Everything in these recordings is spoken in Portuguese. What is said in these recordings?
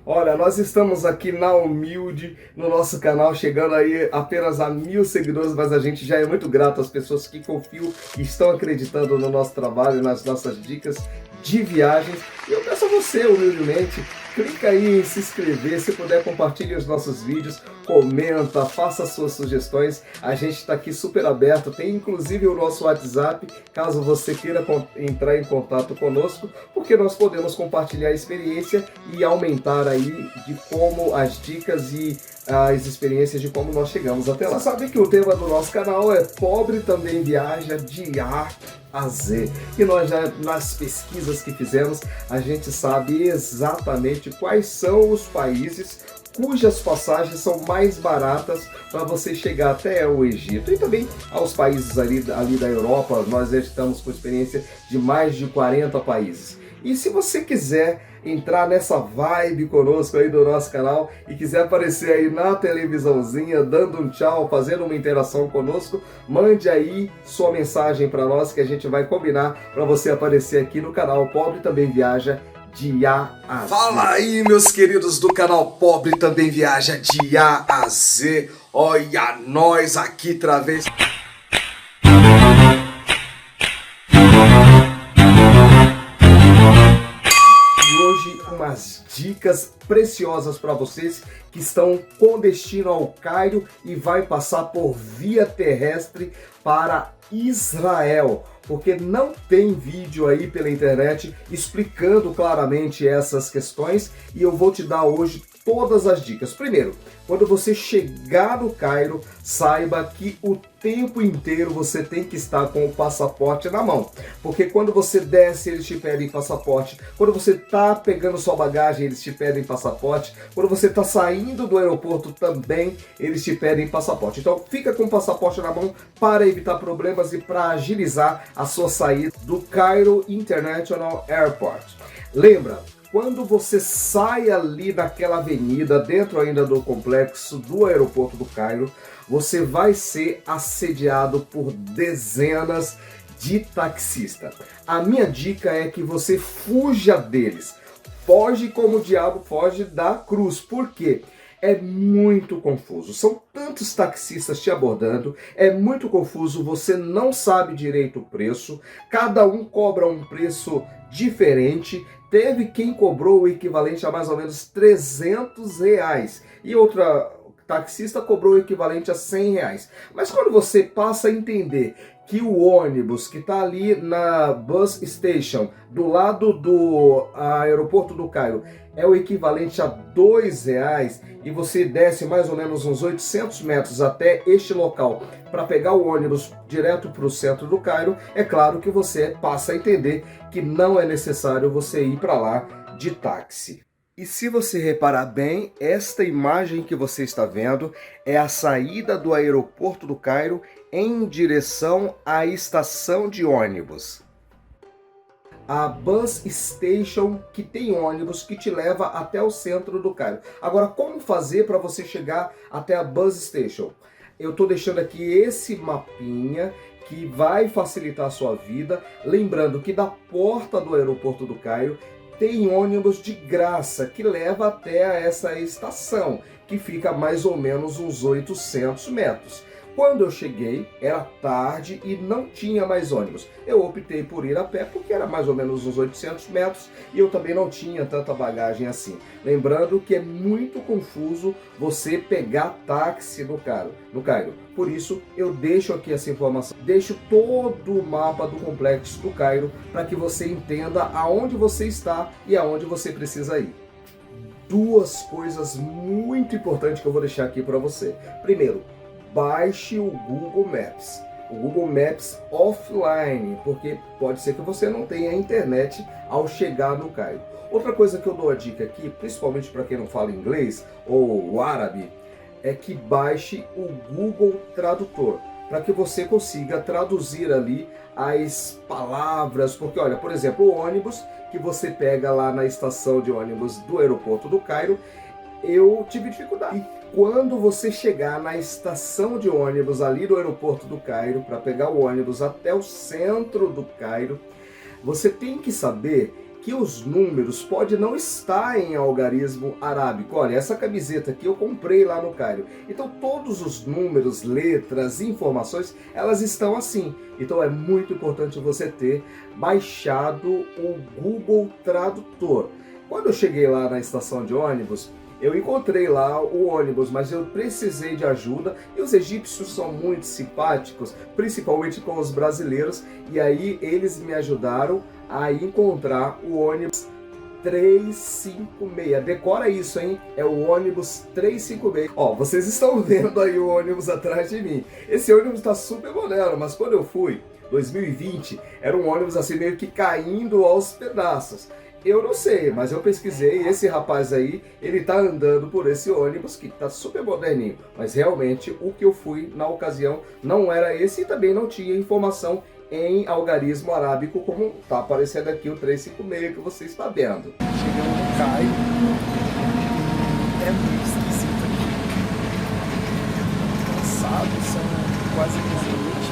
Olha, nós estamos aqui na Humilde, no nosso canal, chegando aí apenas a 1000 seguidores, mas a gente já é muito grato às pessoas que confiam e estão acreditando no nosso trabalho, nas nossas dicas de viagens. E eu peço a você, humildemente, clica aí em se inscrever, se puder compartilhe os nossos vídeos, comenta, faça suas sugestões, a gente está aqui super aberto, tem inclusive o nosso WhatsApp, caso você queira entrar em contato conosco, porque nós podemos compartilhar a experiência e aumentar aí de como as dicas e as experiências de como nós chegamos até lá. Você sabe que o tema do nosso canal é Pobre Também Viaja de A a Z. E nós já, nas pesquisas que fizemos, a gente sabe exatamente quais são os países cujas passagens são mais baratas para você chegar até o Egito e também aos países ali da Europa. Nós já estamos com experiência de mais de 40 países. E se você quiser entrar nessa vibe conosco aí do nosso canal e quiser aparecer aí na televisãozinha, dando um tchau, fazendo uma interação conosco, mande aí sua mensagem para nós que a gente vai combinar para você aparecer aqui no canal Pobre Também Viaja de A a Z. Fala aí, meus queridos do canal Pobre Também Viaja de A a Z. Olha nós aqui outra vez. Umas dicas preciosas para vocês que estão com destino ao Cairo e vai passar por via terrestre para Israel, porque não tem vídeo aí pela internet explicando claramente essas questões e eu vou te dar hoje todas as dicas. Primeiro, quando você chegar no Cairo, saiba que o tempo inteiro você tem que estar com o passaporte na mão. Porque quando você desce, eles te pedem passaporte. Quando você está pegando sua bagagem, eles te pedem passaporte. Quando você está saindo do aeroporto também, eles te pedem passaporte. Então fica com o passaporte na mão para evitar problemas e para agilizar a sua saída do Cairo International Airport. Lembra? Quando você sai ali daquela avenida, dentro ainda do complexo do aeroporto do Cairo, você vai ser assediado por dezenas de taxistas. A minha dica é que você fuja deles. Foge como o diabo foge da cruz. Por quê? É muito confuso, são tantos taxistas te abordando, é muito confuso, você não sabe direito o preço, cada um cobra um preço diferente. Teve quem cobrou o equivalente a mais ou menos R$300 e outra taxista cobrou o equivalente a R$100. Mas quando você passa a entender que o ônibus que está ali na bus station, do lado do aeroporto do Cairo, é o equivalente a R$2 e você desce mais ou menos uns 800 metros até este local para pegar o ônibus direto para o centro do Cairo, é claro que você passa a entender que não é necessário você ir para lá de táxi. E se você reparar bem, esta imagem que você está vendo é a saída do aeroporto do Cairo em direção à estação de ônibus. A bus station que tem ônibus que te leva até o centro do Cairo. Agora, como fazer para você chegar até a bus station? Eu estou deixando aqui esse mapinha que vai facilitar a sua vida. Lembrando que da porta do aeroporto do Cairo tem ônibus de graça que leva até essa estação, que fica mais ou menos uns 800 metros. Quando eu cheguei, era tarde e não tinha mais ônibus. Eu optei por ir a pé porque era mais ou menos uns 800 metros e eu também não tinha tanta bagagem assim. Lembrando que é muito confuso você pegar táxi no Cairo. Por isso, eu deixo aqui essa informação. Deixo todo o mapa do complexo do Cairo para que você entenda aonde você está e aonde você precisa ir. Duas coisas muito importantes que eu vou deixar aqui para você. Primeiro, baixe o Google Maps. O Google Maps offline, porque pode ser que você não tenha internet ao chegar no Cairo. Outra coisa que eu dou a dica aqui, principalmente para quem não fala inglês ou o árabe, é que baixe o Google Tradutor, para que você consiga traduzir ali as palavras, porque olha, por exemplo, o ônibus que você pega lá na estação de ônibus do aeroporto do Cairo, eu tive dificuldade. E quando você chegar na estação de ônibus ali do aeroporto do Cairo, para pegar o ônibus até o centro do Cairo, você tem que saber que os números podem não estar em algarismo arábico. Olha, essa camiseta aqui eu comprei lá no Cairo. Então todos os números, letras, informações, elas estão assim. Então é muito importante você ter baixado o Google Tradutor. Quando eu cheguei lá na estação de ônibus, eu encontrei lá o ônibus, mas eu precisei de ajuda e os egípcios são muito simpáticos, principalmente com os brasileiros, e aí eles me ajudaram a encontrar o ônibus 356. Decora isso, hein? É o ônibus 356. Ó, vocês estão vendo aí o ônibus atrás de mim. Esse ônibus tá super moderno, mas quando eu fui, 2020, era um ônibus assim meio que caindo aos pedaços. Eu não sei, mas eu pesquisei, esse rapaz aí, ele tá andando por esse ônibus que tá super moderninho. Mas realmente o que eu fui na ocasião não era esse e também não tinha informação em algarismo arábico como tá aparecendo aqui o 356 que você está vendo. Chegamos no Cairo, é muito esquisito aqui. Cansado, são quase 15 minutos.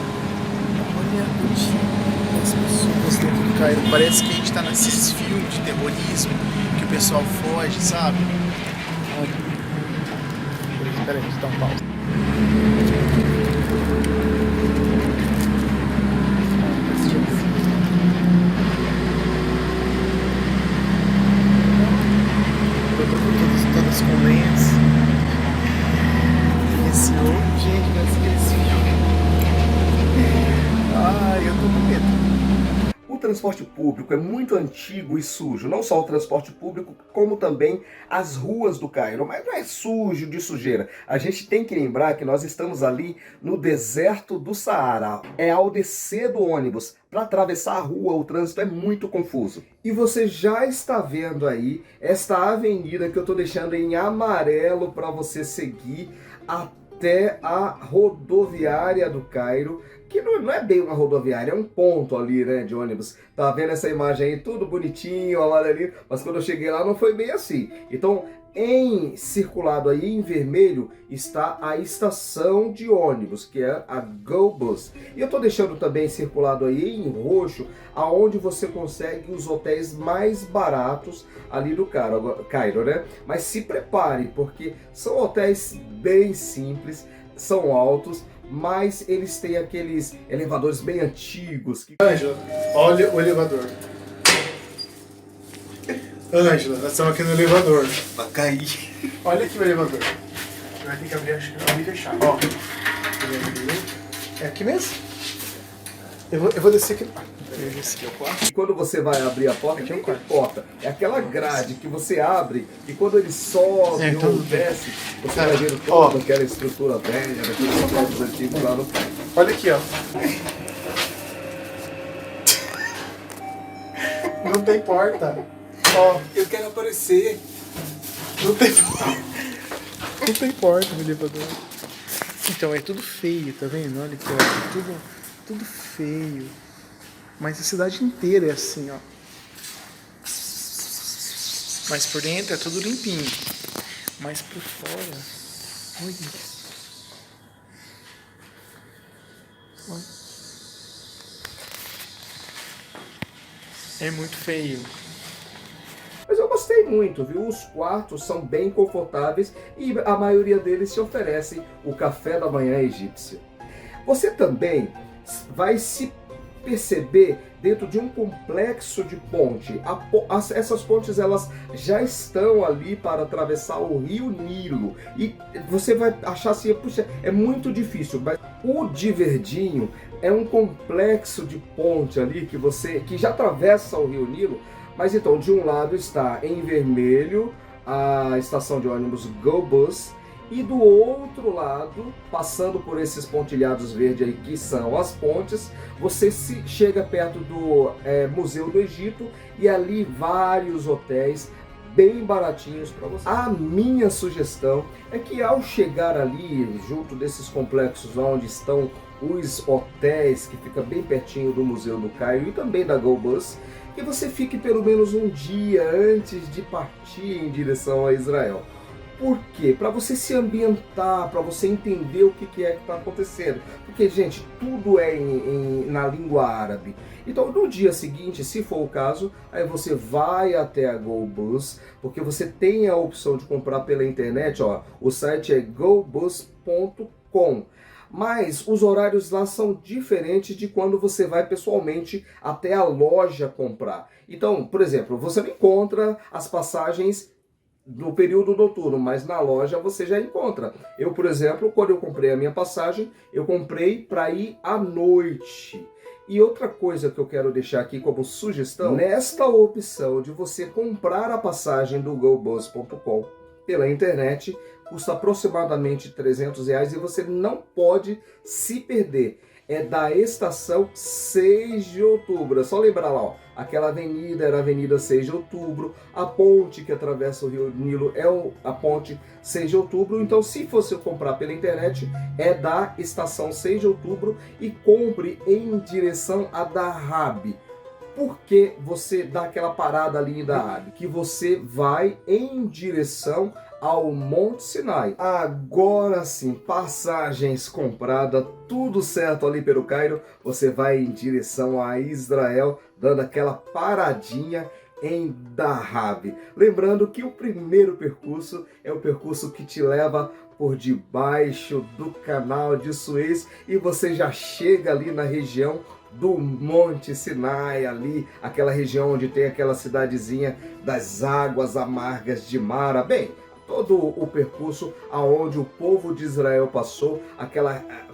Olha o tipo das pessoas dentro do Cairo. Parece que a gente tá nesses filmes de terrorismo, que o pessoal foge, sabe? Olha. Peraí, deixa eu dar um pausa. Todos com lentes. Esse outro, gente, parece que esse filme. Ai, eu tô com medo. O transporte público é muito antigo e sujo, não só o transporte público, como também as ruas do Cairo, mas não é sujo de sujeira. A gente tem que lembrar que nós estamos ali no deserto do Saara. É ao descer do ônibus, para atravessar a rua, o trânsito é muito confuso. E você já está vendo aí esta avenida que eu estou deixando em amarelo para você seguir até a rodoviária do Cairo, que não é bem uma rodoviária, é um ponto ali, né, de ônibus. Tá vendo essa imagem aí, tudo bonitinho, amarelinho, mas quando eu cheguei lá não foi bem assim. Então, circulado aí em vermelho está a estação de ônibus, que é a Go Bus. E eu tô deixando também circulado aí em roxo, aonde você consegue os hotéis mais baratos ali do Cairo, né? Mas se prepare, porque são hotéis bem simples, são altos, mas eles têm aqueles elevadores bem antigos. Ângela, olha o elevador. Ângela, nós estamos aqui no elevador. Vai cair. Olha aqui o elevador. Vai ter que abrir e fechar. Ó, ele abriu. É aqui mesmo? Eu vou descer aqui. Esse aqui é o quarto. E quando você vai abrir a porta, Aqui é o não quarto. importa. É aquela grade que você abre e quando ele sobe então- ou desce, você vai vendo Ó. toda aquela estrutura velha, daqueles prédios antigos lá no Cairo. Olha aqui, ó. Não tem porta. Ó, Eu quero aparecer. não tem porta no elevador. Então, é tudo feio, tá vendo? Olha aqui, ó. Tudo feio. Mas a cidade inteira é assim, ó. Mas por dentro é tudo limpinho. Mas por fora, olha isso. Olha. É muito feio. Mas eu gostei muito, viu? Os quartos são bem confortáveis e a maioria deles te oferecem o café da manhã egípcio. Você também vai se perceber dentro de um complexo de ponte. Essas pontes elas já estão ali para atravessar o rio Nilo e você vai achar assim, puxa, é muito difícil, mas o de verdinho é um complexo de ponte ali que já atravessa o rio Nilo. Mas então, de um lado está em vermelho a estação de ônibus Go Bus e do outro lado, passando por esses pontilhados verdes aí que são as pontes, você chega perto do Museu do Egito e ali vários hotéis bem baratinhos para você. A minha sugestão é que ao chegar ali, junto desses complexos onde estão os hotéis, que fica bem pertinho do Museu do Cairo e também da Go Bus, que você fique pelo menos um dia antes de partir em direção a Israel. Por quê? Para você se ambientar, para você entender o que é que está acontecendo. Porque, gente, tudo é na língua árabe. Então, no dia seguinte, se for o caso, aí você vai até a GoBus, porque você tem a opção de comprar pela internet, ó. O site é gobus.com. Mas os horários lá são diferentes de quando você vai pessoalmente até a loja comprar. Então, por exemplo, você não encontra as passagens no período noturno, mas na loja você já encontra. Eu, por exemplo, quando eu comprei a minha passagem, eu comprei para ir à noite. E outra coisa que eu quero deixar aqui como sugestão, nesta opção de você comprar a passagem do gobus.com pela internet, custa aproximadamente R$300 e você não pode se perder. É da estação 6 de outubro. É só lembrar lá, ó, aquela avenida era a Avenida 6 de Outubro, a ponte que atravessa o Rio Nilo é a ponte 6 de Outubro. Então, se você comprar pela internet, é da estação 6 de Outubro e compre em direção a Dahab. Por que você dá aquela parada ali em Dahab? Que você vai em direção ao Monte Sinai. Agora sim, passagens compradas, tudo certo ali pelo Cairo, você vai em direção a Israel, dando aquela paradinha em Dahab. Lembrando que o primeiro percurso é o percurso que te leva por debaixo do canal de Suez e você já chega ali na região do Monte Sinai, ali, aquela região onde tem aquela cidadezinha das águas amargas de Mara. Bem, todo o percurso aonde o povo de Israel passou,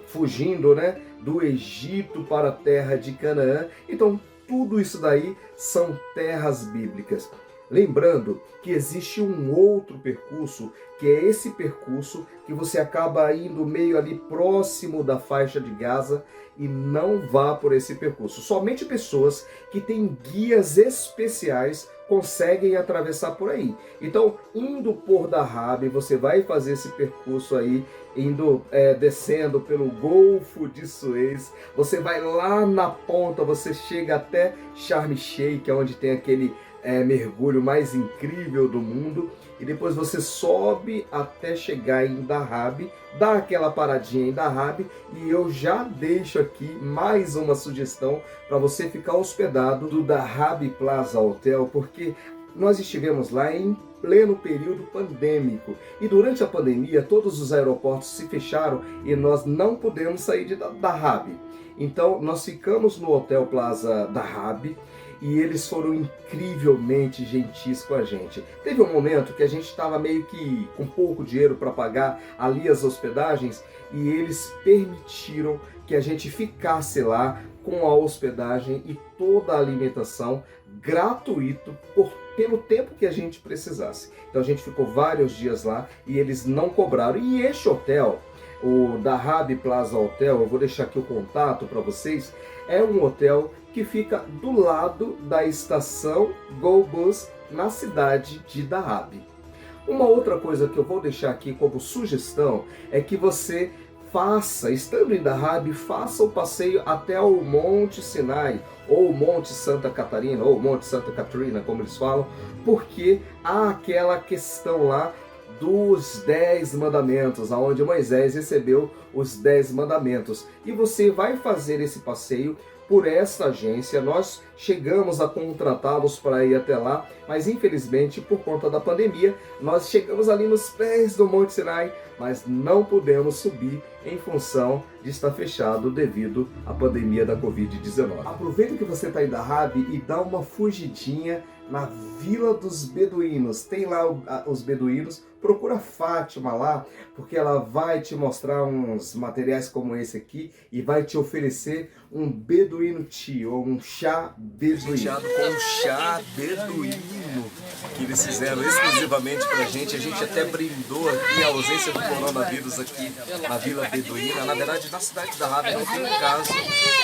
fugindo, né, do Egito para a terra de Canaã. Então, tudo isso daí são terras bíblicas. Lembrando que existe um outro percurso, que é esse percurso que você acaba indo meio ali próximo da faixa de Gaza, e não vá por esse percurso. Somente pessoas que têm guias especiais conseguem atravessar por aí. Então, indo por Dahab, você vai fazer esse percurso aí, descendo pelo Golfo de Suez. Você vai lá na ponta, você chega até Sharm el-Sheikh, onde tem aquele mergulho mais incrível do mundo, e depois você sobe até chegar em Dahab, dá aquela paradinha em Dahab, e eu já deixo aqui mais uma sugestão para você ficar hospedado do Dahab Plaza Hotel, porque nós estivemos lá em pleno período pandêmico, e durante a pandemia todos os aeroportos se fecharam e nós não pudemos sair de Dahab. Então nós ficamos no Hotel Plaza Dahab, e eles foram incrivelmente gentis com a gente. Teve um momento que a gente estava meio que com pouco dinheiro para pagar ali as hospedagens, e eles permitiram que a gente ficasse lá com a hospedagem e toda a alimentação gratuito pelo tempo que a gente precisasse. Então a gente ficou vários dias lá e eles não cobraram. E este hotel, o Dahab Plaza Hotel, eu vou deixar aqui o contato para vocês, é um hotel que fica do lado da estação GoBus na cidade de Dahab. Uma outra coisa que eu vou deixar aqui como sugestão é que você estando em Dahab, faça o passeio até o Monte Sinai, ou Monte Santa Catarina, ou Monte Santa Catarina, como eles falam, porque há aquela questão lá dos 10 mandamentos, aonde Moisés recebeu os 10 mandamentos. E você vai fazer esse passeio por essa agência. Nós chegamos a contratá-los para ir até lá, mas infelizmente por conta da pandemia nós chegamos ali nos pés do Monte Sinai, mas não pudemos subir em função de estar fechado devido à pandemia da Covid-19. Aproveita que você está em Dahab e dá uma fugidinha na Vila dos Beduínos. Tem lá os beduínos, procura Fátima lá, porque ela vai te mostrar uns materiais como esse aqui e vai te oferecer um beduíno tea, ou um chá beduíno. Com um chá beduíno que eles fizeram exclusivamente pra gente. A gente até brindou aqui a ausência do coronavírus aqui na Vila Beduína. Na verdade, na cidade da Dahab não tem caso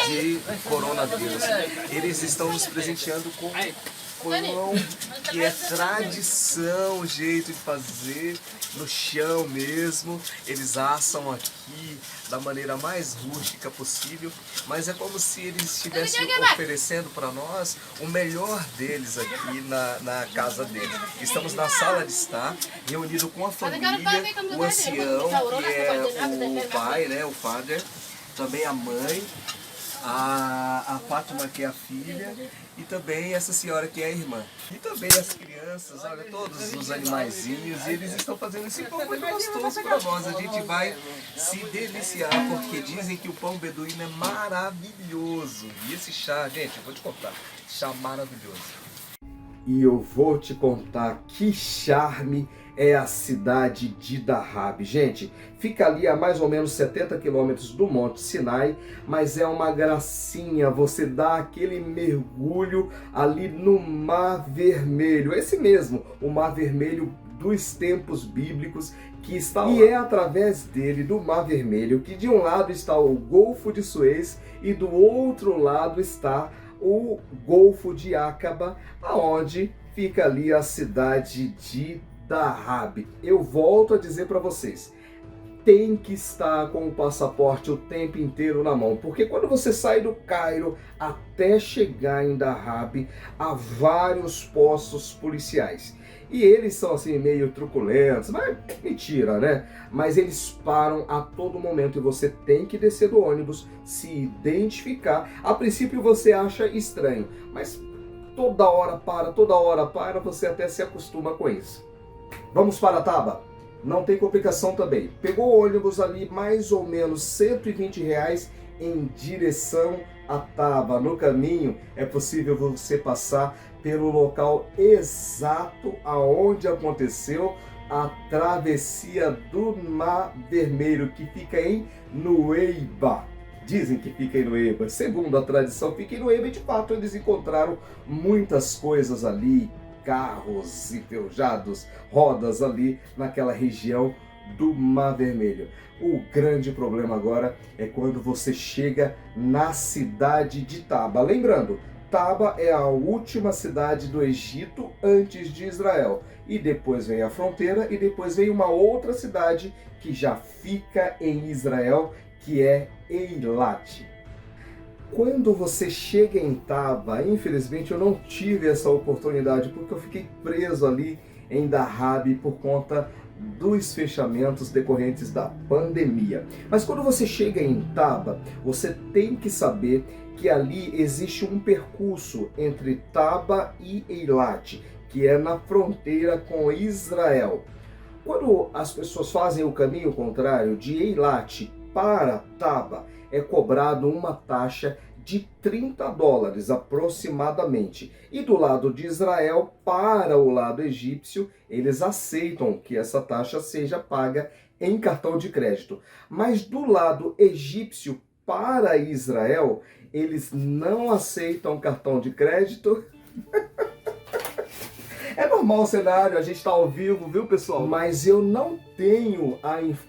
de coronavírus. Eles estão nos presenteando com pão, que é tradição, o jeito de fazer, no chão mesmo. Eles assam aqui da maneira mais rústica possível, mas é como se eles estivessem oferecendo para nós o melhor deles aqui na casa deles. Estamos na sala de estar, reunido com a família, o ancião, que é o pai, né, o father, também a mãe, a Fátima, que é a filha, e também essa senhora, que é a irmã. E também as crianças, olha, todos os animaizinhos, e eles estão fazendo esse pão muito gostoso para nós. A gente vai se deliciar, porque dizem que o pão beduíno é maravilhoso. E esse chá, gente, eu vou te contar, chá maravilhoso. E eu vou te contar que charme é a cidade de Dahab. Gente, fica ali a mais ou menos 70 quilômetros do Monte Sinai, mas é uma gracinha você dar aquele mergulho ali no Mar Vermelho. Esse mesmo, o Mar Vermelho dos tempos bíblicos que está lá. E é através dele, do Mar Vermelho, que de um lado está o Golfo de Suez e do outro lado está o Golfo de Aqaba, aonde fica ali a cidade de Dahab. Eu volto a dizer para vocês, tem que estar com o passaporte o tempo inteiro na mão, porque quando você sai do Cairo até chegar em Dahab, há vários postos policiais. E eles são assim meio truculentos, mas mentira, né? Mas eles param a todo momento e você tem que descer do ônibus, se identificar. A princípio você acha estranho, mas toda hora para, você até se acostuma com isso. Vamos para Taba? Não tem complicação também. Pegou o ônibus ali, mais ou menos R$ 120 em direção a Taba. No caminho é possível você passar pelo local exato aonde aconteceu a travessia do Mar Vermelho, que fica em Nueiba. Dizem que fica em Nueiba. Segundo a tradição, fica em Nueiba e de fato eles encontraram muitas coisas ali, carros enferrujados, rodas ali naquela região do Mar Vermelho. O grande problema agora é quando você chega na cidade de Taba. Lembrando, Taba é a última cidade do Egito antes de Israel. E depois vem a fronteira e depois vem uma outra cidade que já fica em Israel, que é Eilat. Quando você chega em Taba, infelizmente eu não tive essa oportunidade, porque eu fiquei preso ali em Dahab por conta dos fechamentos decorrentes da pandemia. Mas quando você chega em Taba, você tem que saber que ali existe um percurso entre Taba e Eilat, que é na fronteira com Israel. Quando as pessoas fazem o caminho contrário, de Eilat para Taba, é cobrado uma taxa de $30 aproximadamente. E do lado de Israel para o lado egípcio, eles aceitam que essa taxa seja paga em cartão de crédito. Mas do lado egípcio para Israel, eles não aceitam cartão de crédito. É normal o cenário, a gente está ao vivo, viu, pessoal? Mas eu não tenho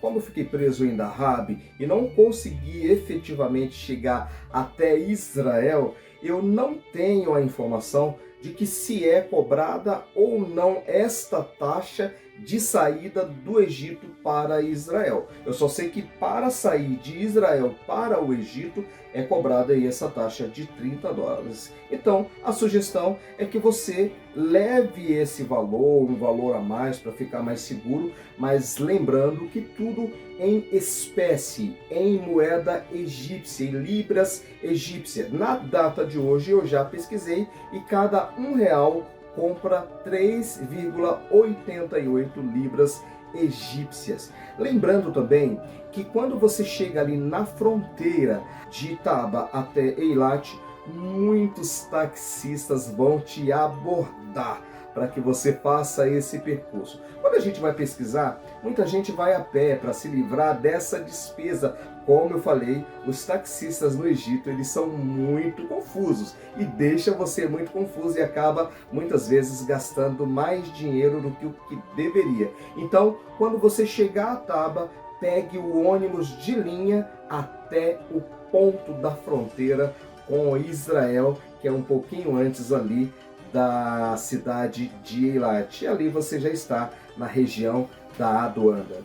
como eu fiquei preso em Dahab e não consegui efetivamente chegar até Israel, eu não tenho a informação de que se é cobrada ou não esta taxa de saída do Egito para Israel. Eu só sei que para sair de Israel para o Egito é cobrada aí essa taxa de $30. Então, a sugestão é que você leve esse valor, um valor a mais para ficar mais seguro, mas lembrando que tudo em espécie, em moeda egípcia, em libras egípcias. Na data de hoje eu já pesquisei e cada R$1 compra 3,88 libras egípcias. Lembrando também que quando você chega ali na fronteira de Taba até Eilat, muitos taxistas vão te abordar para que você faça esse percurso. Quando a gente vai pesquisar, muita gente vai a pé para se livrar dessa despesa. Como eu falei, os taxistas no Egito, eles são muito confusos e deixa você muito confuso e acaba muitas vezes gastando mais dinheiro do que o que deveria. Então, quando você chegar a Taba, pegue o ônibus de linha até o ponto da fronteira com Israel, que é um pouquinho antes ali da cidade de Eilat. E ali você já está na região da Aduanda.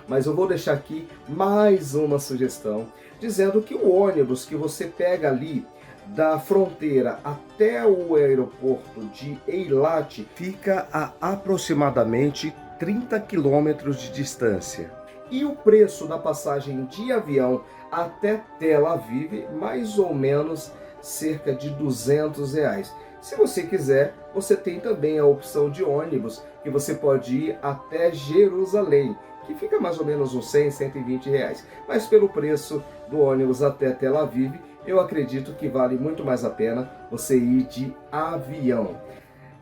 Mas eu vou deixar aqui mais uma sugestão, dizendo que o ônibus que você pega ali da fronteira até o aeroporto de Eilat fica a aproximadamente 30 quilômetros de distância. E o preço da passagem de avião até Tel Aviv, mais ou menos cerca de R$ 200. Se você quiser, você tem também a opção de ônibus, que você pode ir até Jerusalém, que fica mais ou menos uns R$ 100, R$ 120. Mas pelo preço do ônibus até Tel Aviv, eu acredito que vale muito mais a pena você ir de avião.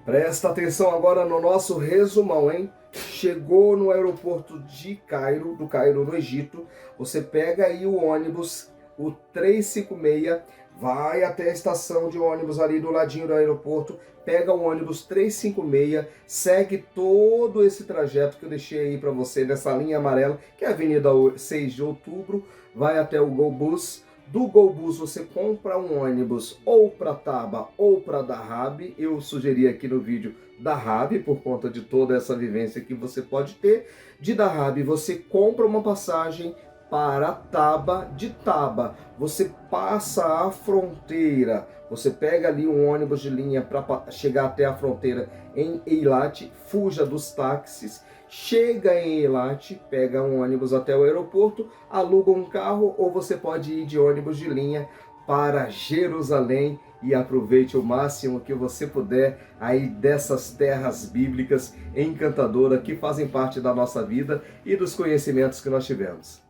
Presta atenção agora no nosso resumão, hein? Chegou no aeroporto de Cairo, do Cairo no Egito, você pega aí o ônibus, o 356, vai até a estação de ônibus ali do ladinho do aeroporto, pega o ônibus 356, segue todo esse trajeto que eu deixei aí para você nessa linha amarela, que é a Avenida 6 de Outubro, vai até o GoBus. Do GoBus você compra um ônibus ou para Taba ou para Dahab. Eu sugeri aqui no vídeo Dahab por conta de toda essa vivência que você pode ter. De Dahab você compra uma passagem para Taba. De Taba você passa a fronteira, você pega ali um ônibus de linha para chegar até a fronteira em Eilat, fuja dos táxis. Chega em Eilat, pega um ônibus até o aeroporto, aluga um carro ou você pode ir de ônibus de linha para Jerusalém e aproveite o máximo que você puder aí dessas terras bíblicas encantadoras que fazem parte da nossa vida e dos conhecimentos que nós tivemos.